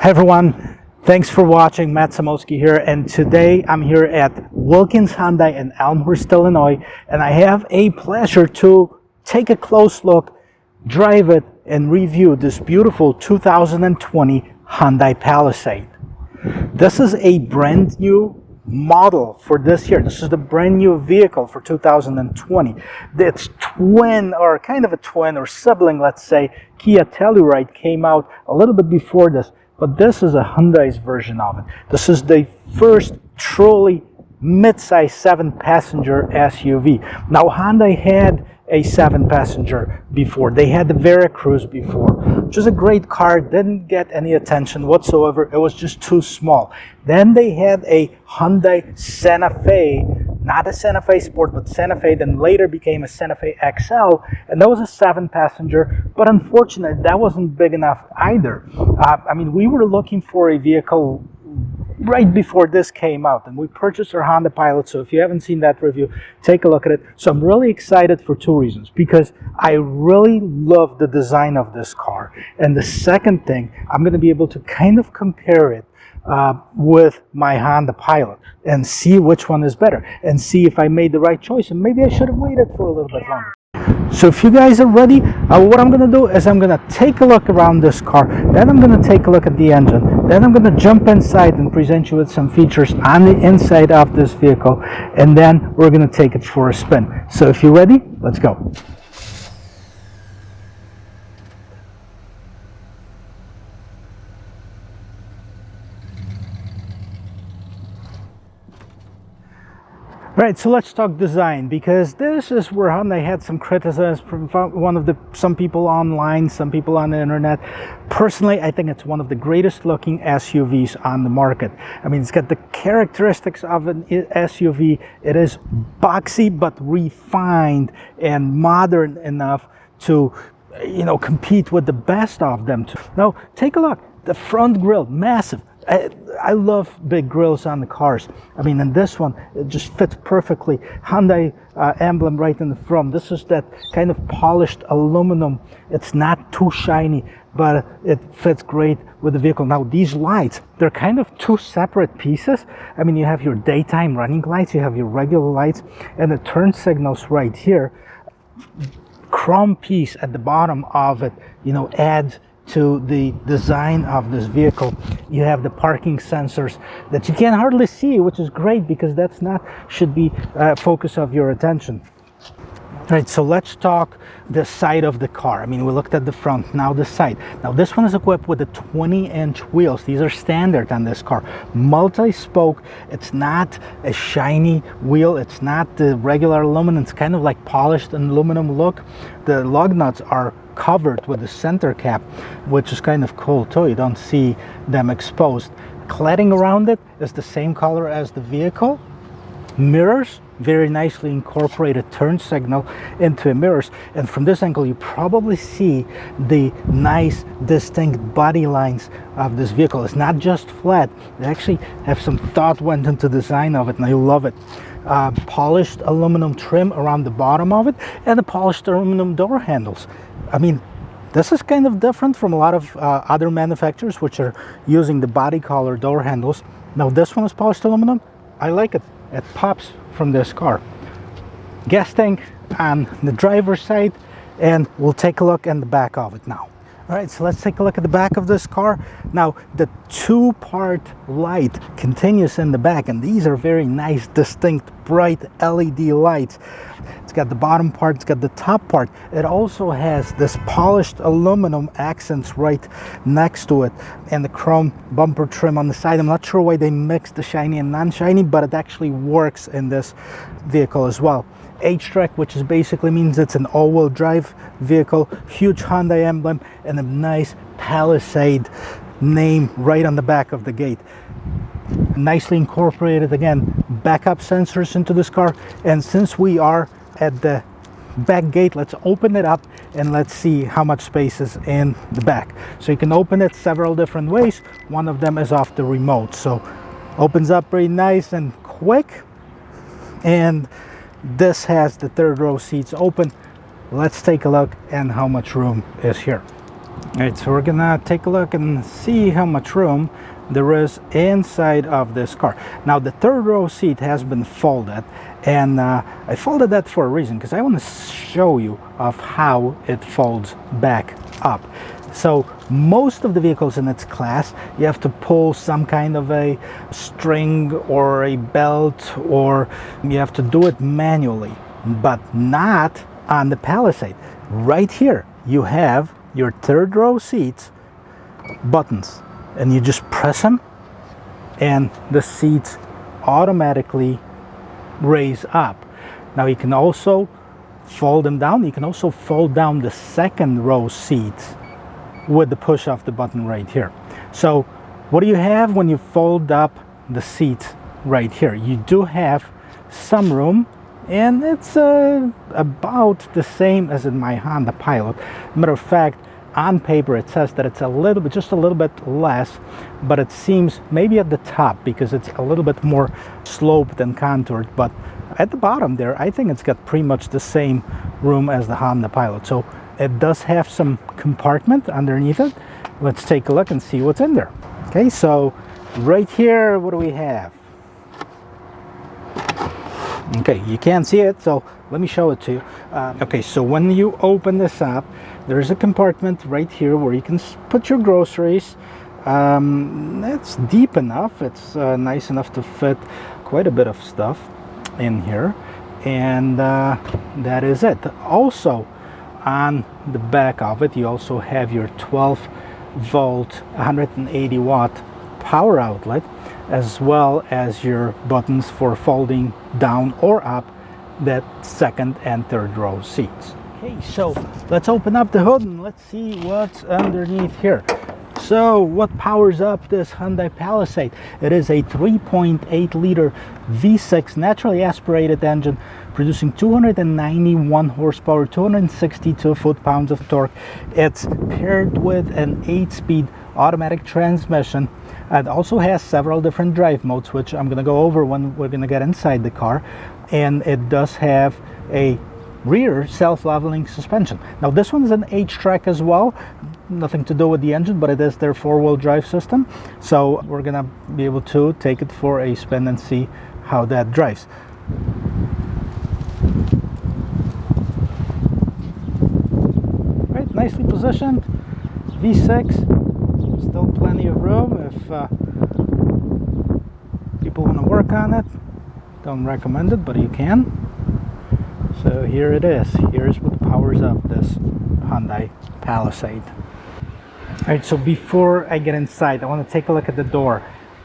Hi everyone, thanks for watching. Matt Samosky here, and today I'm here at Wilkins Hyundai in Elmhurst, Illinois, and I have a pleasure to take a close look, drive it, and review this beautiful 2020 Hyundai Palisade. This is a brand new model for this year. This is the brand new vehicle for 2020. It's twin, or kind of a twin or sibling, let's say, Kia Telluride came out a little bit before this. But this is a Hyundai's version of it. This is the first truly mid-size 7-passenger SUV. Now Hyundai had a 7-passenger before. They had the Veracruz before, which is a great car, didn't get any attention whatsoever. It was just too small. Then they had a Hyundai Santa Fe, not a Santa Fe Sport, but Santa Fe, then later became a Santa Fe XL, and that was a 7-passenger, but unfortunately that wasn't big enough either. We were looking for a vehicle right before this came out, and we purchased our Honda Pilot. So if you haven't seen that review, take a look at it. So I'm really excited for two reasons: because I really love the design of this car, and the second thing, I'm going to be able to kind of compare it with my Honda Pilot and see which one is better, and see if I made the right choice, and maybe I should have waited for a little bit longer. So if you guys are ready, what I'm going to do is I'm going to take a look around this car, then I'm going to take a look at the engine, then I'm going to jump inside and present you with some features on the inside of this vehicle, and then we're going to take it for a spin. So if you're ready, let's go. Right, so let's talk design, because this is where Hyundai had some criticism from some people online, some people on the internet. Personally, I think it's one of the greatest looking SUVs on the market. It's got the characteristics of an SUV. It is boxy but refined and modern enough to, compete with the best of them. Now, take a look. The front grille, massive. I love big grills on the cars. And this one, it just fits perfectly. Hyundai emblem right in the front. This is that kind of polished aluminum. It's not too shiny, but it fits great with the vehicle. Now these lights, they're kind of two separate pieces. You have your daytime running lights, you have your regular lights, and the turn signals right here. Chrome piece at the bottom of it, adds to the design of this vehicle. You have the parking sensors that you can hardly see, which is great, because that's not should be focus of your attention. Right, so let's talk the side of the car. We looked at the front, now the side. Now this one is equipped with the 20-inch wheels. These are standard on this car. Multi-spoke. It's not a shiny wheel. It's not the regular aluminum. It's kind of like polished aluminum look. The lug nuts are covered with a center cap, which is kind of cool too. You don't see them exposed. Cladding around it is the same color as the vehicle. Mirrors, very nicely incorporated turn signal into mirrors, and from this angle you probably see the nice distinct body lines of this vehicle. It's not just flat. They actually have some thought went into the design of it, and I love it. Polished aluminum trim around the bottom of it, and the polished aluminum door handles. This is kind of different from a lot of other manufacturers which are using the body color door handles. Now this one is polished aluminum. I like it. It pops from this car. Gas tank on the driver's side, and we'll take a look in the back of it now. All right, so let's take a look at the back of this car. Now, the two-part light continues in the back, and these are very nice, distinct, bright LED lights. It's got the bottom part, it's got the top part. It also has this polished aluminum accents right next to it, and the chrome bumper trim on the side. I'm not sure why they mixed the shiny and non-shiny, but it actually works in this vehicle as well. H-Track, which is basically means it's an all-wheel drive vehicle. Huge Hyundai emblem and a nice Palisade name right on the back of the gate. Nicely incorporated, again, backup sensors into this car. And since we are at the back gate, let's open it up and let's see how much space is in the back. So you can open it several different ways. One of them is off the remote, so opens up very nice and quick. And this has the third row seats open. Let's take a look at how much room is here. All right, so we're gonna take a look and see how much room there is inside of this car. Now the third row seat has been folded, and I folded that for a reason, because I want to show you of how it folds back up. So most of the vehicles in its class, you have to pull some kind of a string or a belt, or you have to do it manually, but not on the Palisade. Right here you have your third row seats buttons, and you just press them and the seats automatically raise up. Now you can also fold them down. You can also fold down the second row seats with the push of the button right here. So what do you have when you fold up the seats right here? You do have some room, and it's about the same as in my Honda Pilot. Matter of fact, on paper it says that it's a little bit, just a little bit less, but it seems maybe at the top, because it's a little bit more sloped and contoured, but at the bottom there I think it's got pretty much the same room as the Honda Pilot. So it does have some compartment underneath it. Let's take a look and see what's in there. Okay, so right here, what do we have? Okay, you can't see it, so let me show it to you. Okay, so when you open this up, there's a compartment right here where you can put your groceries. It's deep enough, it's nice enough to fit quite a bit of stuff in here, and that is it. Also, on the back of it, you also have your 12 volt 180 watt power outlet, as well as your buttons for folding down or up that second and third row seats. Okay, so let's open up the hood and let's see what's underneath here. So what powers up this Hyundai Palisade? It is a 3.8 liter V6 naturally aspirated engine producing 291 horsepower, 262 foot-pounds of torque. It's paired with an 8-speed automatic transmission. It also has several different drive modes, which I'm going to go over when we're going to get inside the car. And it does have a rear self-leveling suspension. Now this one is an H-track as well, nothing to do with the engine, but it is their four-wheel drive system. So we're going to be able to take it for a spin and see how that drives. Right, nicely positioned V6, still plenty of room if people want to work on it. Don't recommend it, but you can. So here it is. Here's what powers up this Hyundai Palisade. Alright, so before I get inside, I want to take a look at the door.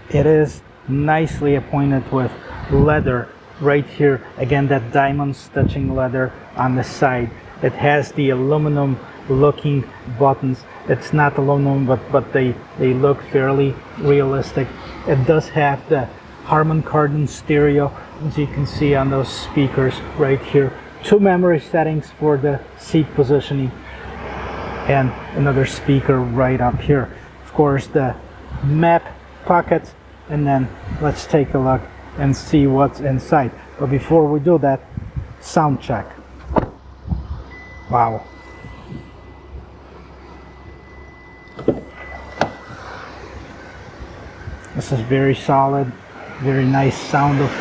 It is nicely appointed with leather right here. Again, that diamond stitching leather on the side. It has the aluminum looking buttons. It's not aluminum, but they look fairly realistic. It does have the Harman Kardon stereo, as you can see on those speakers right here. 2 memory settings for the seat positioning, and another speaker right up here. Of course, the map pockets, and then let's take a look and see what's inside. But before we do that, sound check. Wow. This is very solid, very nice sound of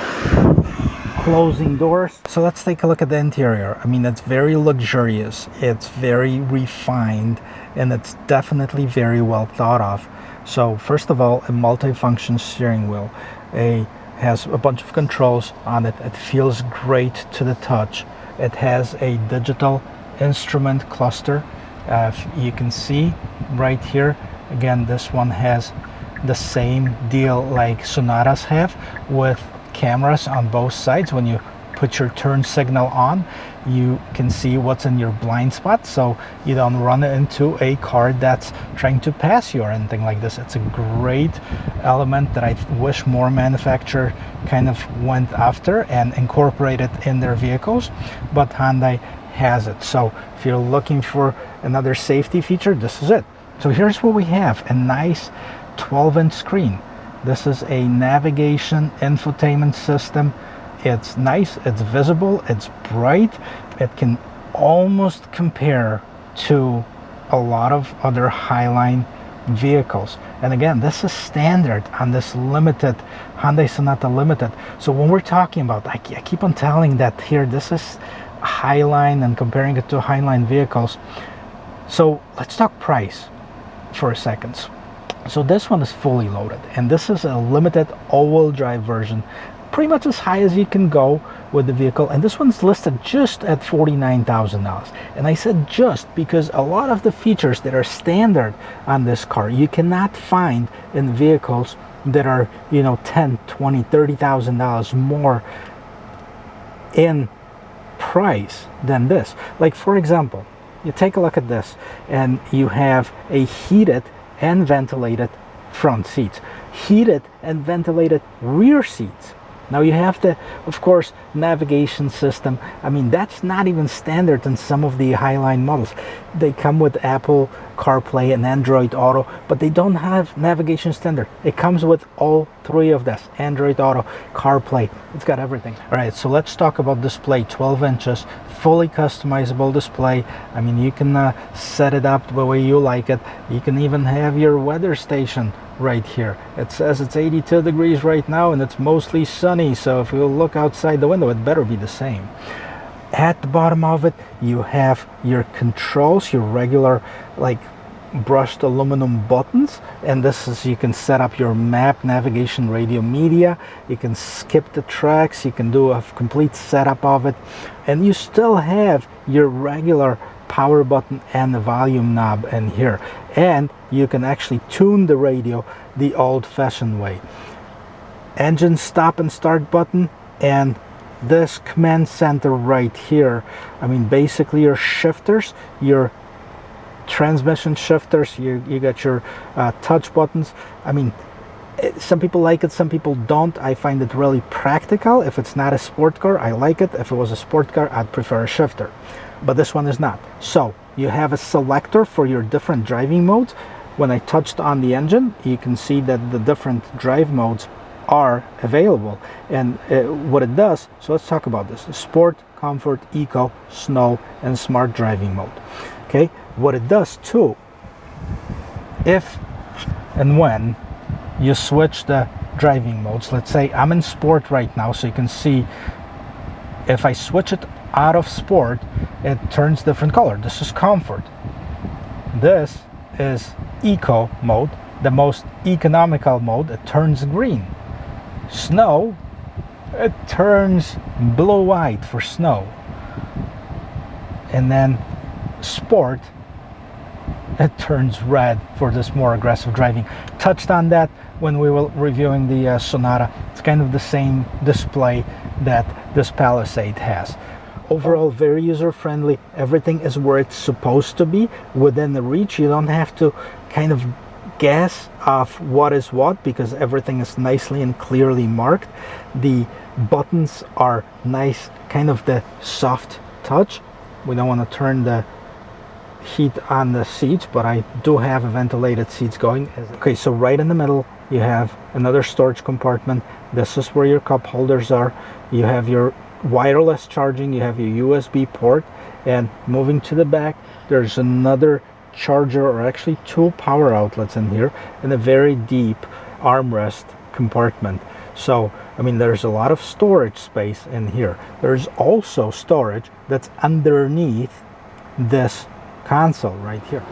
closing doors. So let's take a look at the interior. I mean, it's very luxurious, it's very refined, and it's definitely very well thought of. So first of all, a multi-function steering wheel. Has a bunch of controls on it. It feels great to the touch. It has a digital instrument cluster. You can see right here, again, this one has the same deal like Sonatas have, with cameras on both sides. When you put your turn signal on, you can see what's in your blind spot, so you don't run into a car that's trying to pass you or anything like this. It's a great element that I wish more manufacturers kind of went after and incorporated in their vehicles, but Hyundai has it. So if you're looking for another safety feature, this is it. So here's what we have: a nice 12-inch screen. This is a navigation infotainment system. It's nice, it's visible, it's bright. It can almost compare to a lot of other Highline vehicles. And again, this is standard on this limited Hyundai Sonata Limited. So when we're talking about, I keep on telling that here, this is Highline and comparing it to Highline vehicles. So let's talk price for a second. So this one is fully loaded, and this is a limited all-wheel drive version, pretty much as high as you can go with the vehicle, and this one's listed just at $49,000. And I said just because a lot of the features that are standard on this car you cannot find in vehicles that are, you know, $10, $20, $30,000 more in price than this. Like, for example, you take a look at this, and you have a heated and ventilated front seats, heated and ventilated rear seats. Now you have the, of course, navigation system. I mean, that's not even standard in some of the Highline models. They come with Apple CarPlay and Android Auto, but they don't have navigation standard. It comes with all three of this: Android Auto, CarPlay. It's got everything. All right, so let's talk about display. 12 inches, fully customizable display. I mean, you can set it up the way you like it. You can even have your weather station right here. It says it's 82 degrees right now, and it's mostly sunny, so if you look outside the window, it better be the same. At the bottom of it, you have your controls, your regular, like, brushed aluminum buttons, and this is, you can set up your map, navigation, radio, media. You can skip the tracks, you can do a complete setup of it, and you still have your regular power button and the volume knob in here, and you can actually tune the radio the old-fashioned way. Engine stop and start button, and this command center right here. I mean, basically your shifters, your transmission shifters, you got your touch buttons. I mean, some people like it, some people don't. I find it really practical. If it's not a sport car, I like it. If it was a sport car, I'd prefer a shifter, but this one is not. So you have a selector for your different driving modes. When I touched on the engine, you can see that the different drive modes are available, and what it does. So let's talk about this: sport, comfort, eco, snow, and smart driving mode. Okay, what it does too, if and when you switch the driving modes, let's say I'm in sport right now, so you can see if I switch it out of sport, it turns different color. This is comfort. This is eco mode, the most economical mode. It turns green. Snow, it turns blue-white for snow. And then sport, it turns red for this more aggressive driving. Touched on that when we were reviewing the Sonata. It's kind of the same display that this Palisade has. Overall, very user-friendly. Everything is where it's supposed to be, within the reach. You don't have to kind of guess of what is what, because everything is nicely and clearly marked. The buttons are nice, kind of the soft touch. We don't want to turn the heat on the seats, but I do have a ventilated seats going. Okay, so right in the middle you have another storage compartment. This is where your cup holders are. You have your wireless charging, you have your USB port, and moving to the back, there's another charger, or actually two power outlets in here, and a very deep armrest compartment. So I mean, there's a lot of storage space in here. There's also storage that's underneath this console right here.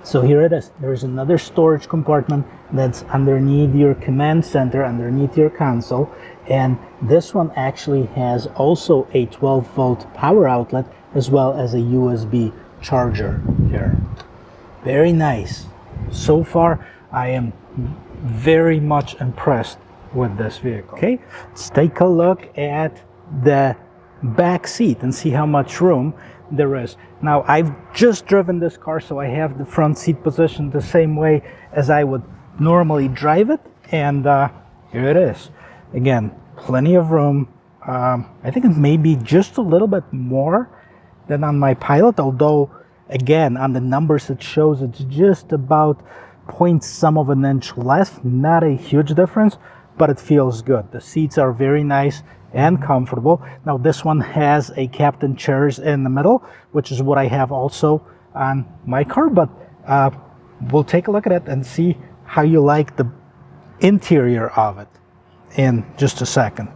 So here it is. There's another storage compartment that's underneath your command center, underneath your console, and this one actually has also a 12-volt power outlet as well as a USB charger here. Very nice. So far, I am very much impressed with this vehicle. Okay, let's take a look at the back seat and see how much room there is. Now, I've just driven this car, so I have the front seat positioned the same way as I would normally drive it, and here it is. Again, plenty of room. I think it may be just a little bit more than on my Pilot, although again, on the numbers it shows it's just about point-some of an inch less. Not a huge difference, but it feels good. The seats are very nice and comfortable. Now this one has a captain chairs in the middle, which is what I have also on my car, but we'll take a look at it and see how you like the interior of it in just a second.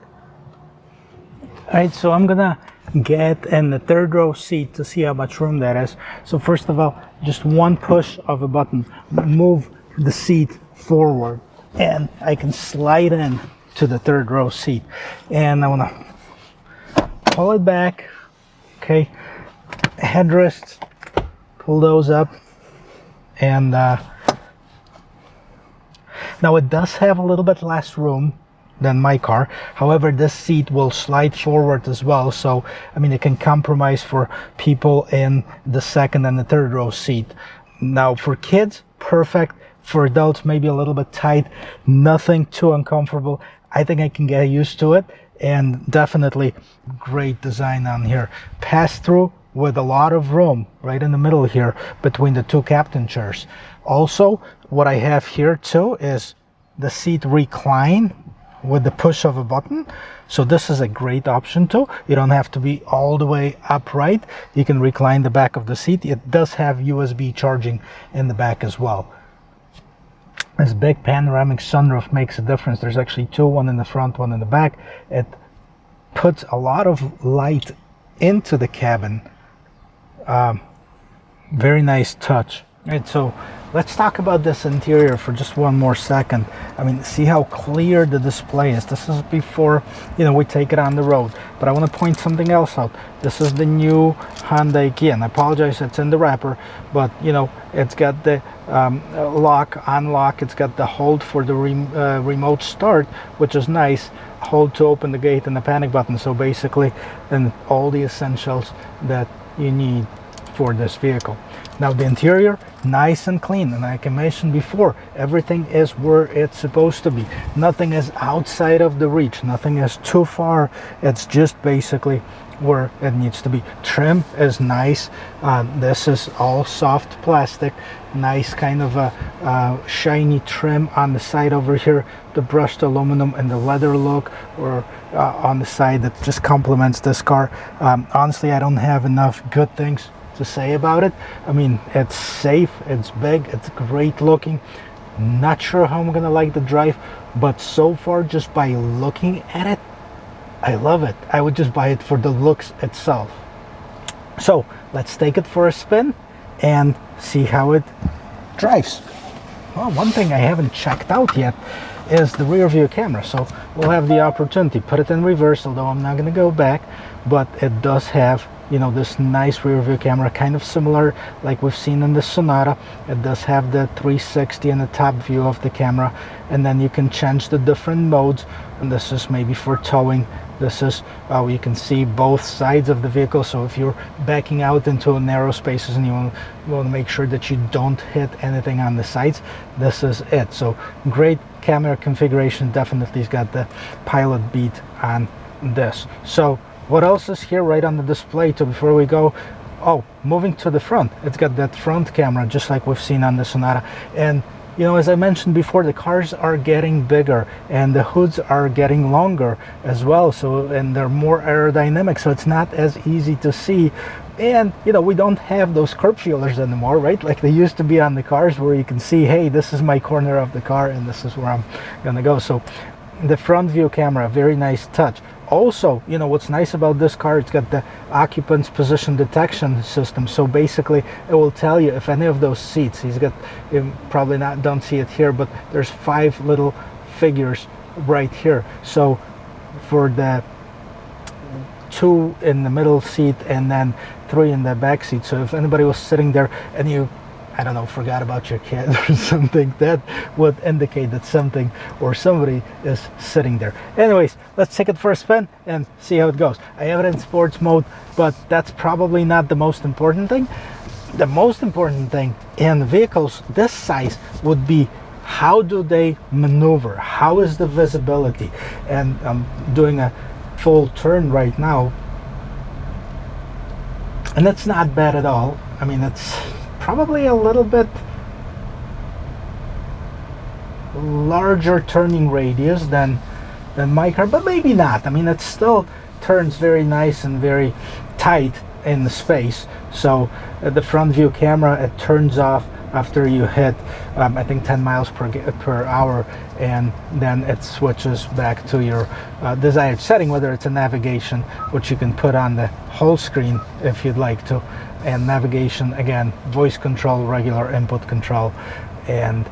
All right, so I'm gonna get in the third row seat to see how much room that is. So first of all, just one push of a button, move the seat forward, and I can slide in to the third row seat. And I wanna pull it back, okay, headrests, pull those up, and now it does have a little bit less room than my car. However, this seat will slide forward as well, so I mean it can compromise for people in the second and the third row seat. Now for kids, perfect. For adults, maybe a little bit tight, nothing too uncomfortable. I think I can get used to it, and definitely great design on here. Pass through with a lot of room right in the middle here between the two captain chairs. Also, what I have here too is the seat recline with the push of a button. So this is a great option too. You don't have to be all the way upright. You can recline the back of the seat. It does have USB charging in the back as well. This big panoramic sunroof makes a difference. There's actually two, one in the front, one in the back. It puts a lot of light into the cabin. Very nice touch. Right, so let's talk about this interior for just one more second. I mean, see how clear the display is. This is before, you know, we take it on the road. But I want to point something else out. This is the new Hyundai Kia, and I apologize, it's in the wrapper, but you know, it's got the lock, unlock. It's got the hold for the remote start, which is nice. Hold to open the gate and the panic button. So basically, and all the essentials that you need for this vehicle. Now the interior, nice and clean, and like I mentioned before, everything is where it's supposed to be. Nothing is outside of the reach, nothing is too far. It's just basically where it needs to be. Trim is nice. This is all soft plastic, nice kind of a shiny trim on the side over here. The brushed aluminum and the leather look or on the side that just complements this car. Honestly, I don't have enough good things to say about it. I mean, it's safe, it's big, it's great looking. Not sure how I'm gonna like the drive, but so far just by looking at it, I love it. I would just buy it for the looks itself. So let's take it for a spin and see how it drives. Well, one thing I haven't checked out yet is the rear view camera, so we'll have the opportunity. Put it in reverse, although I'm not gonna go back, but it does have, you know, this nice rear view camera, kind of similar like we've seen in the Sonata. It does have the 360 and the top view of the camera, and then you can change the different modes, and this is maybe for towing. This is you can see both sides of the vehicle, so if you're backing out into narrow spaces and you want to make sure that you don't hit anything on the sides, this is it. So great camera configuration. Definitely has got the pilot beat on this. So what else is here right on the display too before we go? Oh, moving to the front, it's got that front camera just like we've seen on the Sonata. And you know, as I mentioned before, the cars are getting bigger and the hoods are getting longer as well, so, and they're more aerodynamic, so it's not as easy to see. And you know, we don't have those curb feelers anymore, right? Like they used to be on the cars where you can see, hey, this is my corner of the car and this is where I'm gonna go. So the front view camera, very nice touch. Also, you know, what's nice about this car, it's got the occupant's position detection system. So basically it will tell you if any of those seats, he's got, you probably not don't see it here, but there's 5 little figures right here. So for the 2 in the middle seat and then 3 in the back seat, so if anybody was sitting there and you, I don't know, forgot about your kid or something, that would indicate that something or somebody is sitting there. Anyways, let's take it for a spin and see how it goes. I have it in sports mode, but that's probably not the most important thing. The most important thing in vehicles this size would be how do they maneuver? How is the visibility? And I'm doing a full turn right now, and it's not bad at all. I mean, it's probably a little bit larger turning radius than my car, but maybe not. I mean, it still turns very nice and very tight in the space. So the front view camera, it turns off after you hit I think 10 miles per hour, and then it switches back to your desired setting, whether it's a navigation, which you can put on the whole screen if you'd like to, and navigation, again, voice control, regular input control, and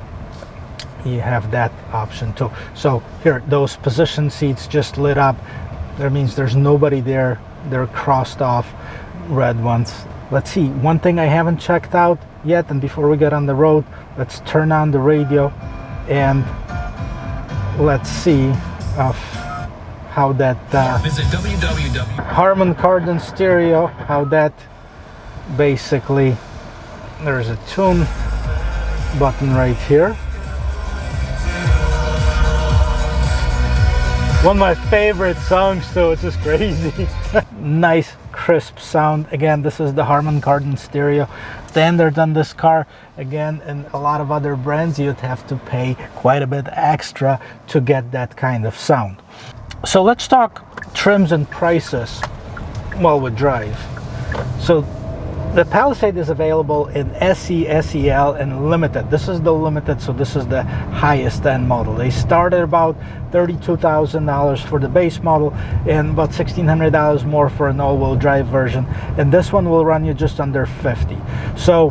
you have that option too. So here, those position seats just lit up. That means there's nobody there. They're crossed off, red ones. Let's see, one thing I haven't checked out yet, and before we get on the road, let's turn on the radio and let's see how that visit www. Harman Kardon stereo, how that basically, there's a tune button right here. One of my favorite songs too, it's just crazy. Nice crisp sound. Again, this is the Harman Kardon stereo. Standard on this car. Again, in a lot of other brands, you'd have to pay quite a bit extra to get that kind of sound. So let's talk trims and prices while we drive. So the Palisade is available in SE, SEL, and Limited. This is the Limited, so this is the highest end model. They start at about $32,000 for the base model and about $1,600 more for an all-wheel drive version. And this one will run you just under $50,000. So,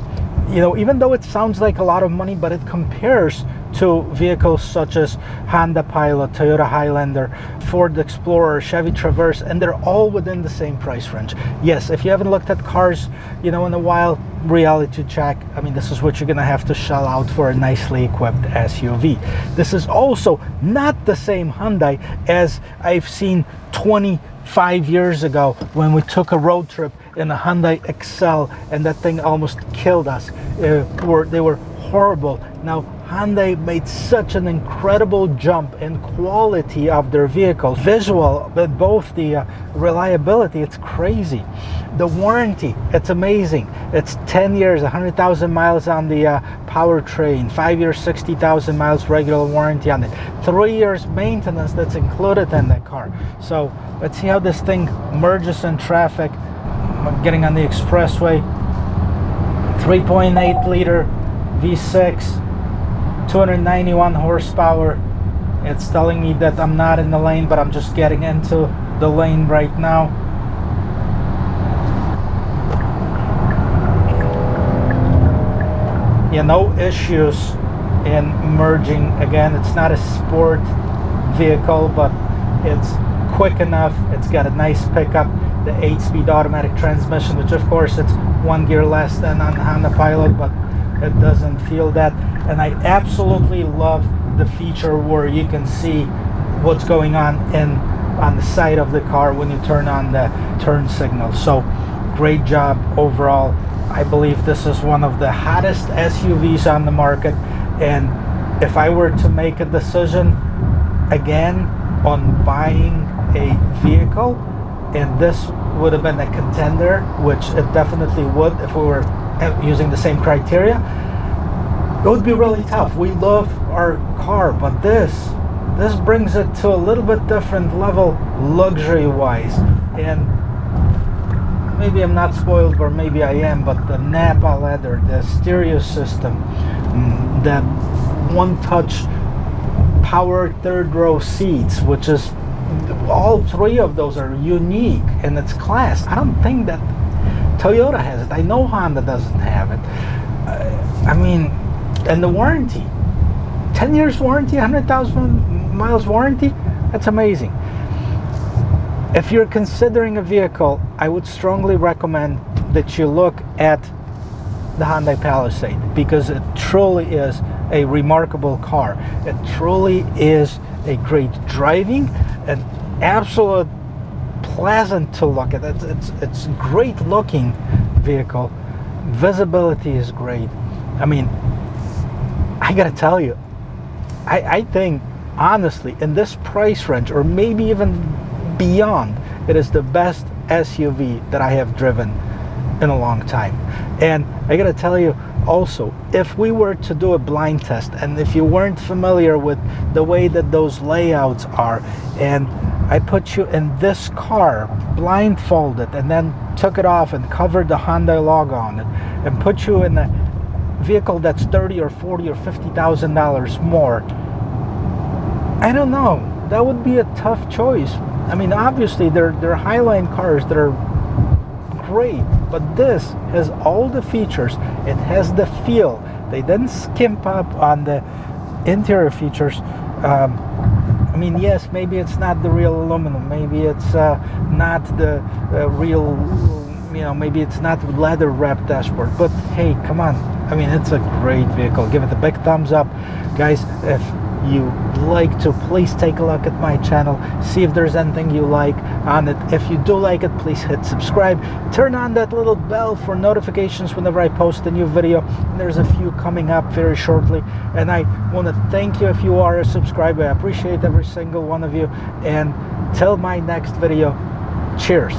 you know, even though it sounds like a lot of money, but it compares to vehicles such as Honda Pilot, Toyota Highlander, Ford Explorer, Chevy Traverse, and they're all within the same price range. Yes, if you haven't looked at cars, you know, in a while, reality check. I mean, this is what you're gonna have to shell out for a nicely equipped SUV. This is also not the same Hyundai as I've seen 25 years ago when we took a road trip in a Hyundai Excel and that thing almost killed us. They were horrible. Now, Hyundai made such an incredible jump in quality of their vehicles, visual, but both the reliability, it's crazy. The warranty, it's amazing. It's 10 years, 100,000 miles on the powertrain, 5 years, 60,000 miles regular warranty on it, 3 years maintenance that's included in that car. So let's see how this thing merges in traffic. I'm getting on the expressway. 3.8 liter V6, 291 horsepower. It's telling me that I'm not in the lane, but I'm just getting into the lane right now. Yeah, no issues in merging. Again, it's not a sport vehicle, but it's quick enough. It's got a nice pickup. The 8-speed automatic transmission, which of course it's 1 gear less than on Honda Pilot, but it doesn't feel that. And I absolutely love the feature where you can see what's going on the side of the car when you turn on the turn signal. So great job overall. I believe this is one of the hottest SUVs on the market, and if I were to make a decision again on buying a vehicle, and this would have been a contender, which it definitely would if we were using the same criteria, it would be really tough. We love our car, but this brings it to a little bit different level luxury wise. And maybe I'm not spoiled, or maybe I am, but the Napa leather, the stereo system, the one-touch power third row seats, which is, all three of those are unique in its class. I don't think that Toyota has it. I know Honda doesn't have it. I mean, and the warranty, 10 years warranty, 100,000 miles warranty, that's amazing. If you're considering a vehicle, I would strongly recommend that you look at the Hyundai Palisade, because it truly is a remarkable car. It truly is a great driving, an absolute pleasant to look at. It's great looking vehicle. Visibility is great. I mean, I gotta tell you, I think honestly in this price range, or maybe even beyond, it is the best SUV that I have driven in a long time. And I gotta tell you also, if we were to do a blind test, and if you weren't familiar with the way that those layouts are, and I put you in this car blindfolded and then took it off and covered the Hyundai logo on it and put you in a vehicle that's $30 or $40 or $50,000 more. I don't know. That would be a tough choice. I mean, obviously they're Highline cars that are great, but this has all the features. It has the feel. They didn't skimp up on the interior features. I mean, yes, maybe it's not the real aluminum. Maybe it's not the real, maybe it's not leather wrapped dashboard. But hey, come on. I mean, it's a great vehicle. Give it a big thumbs up. Guys, if you like to, please take a look at my channel, see if there's anything you like on it. If you do like it, please hit subscribe, turn on that little bell for notifications whenever I post a new video. There's a few coming up very shortly, and I want to thank you if you are a subscriber. I appreciate every single one of you, and till my next video, cheers.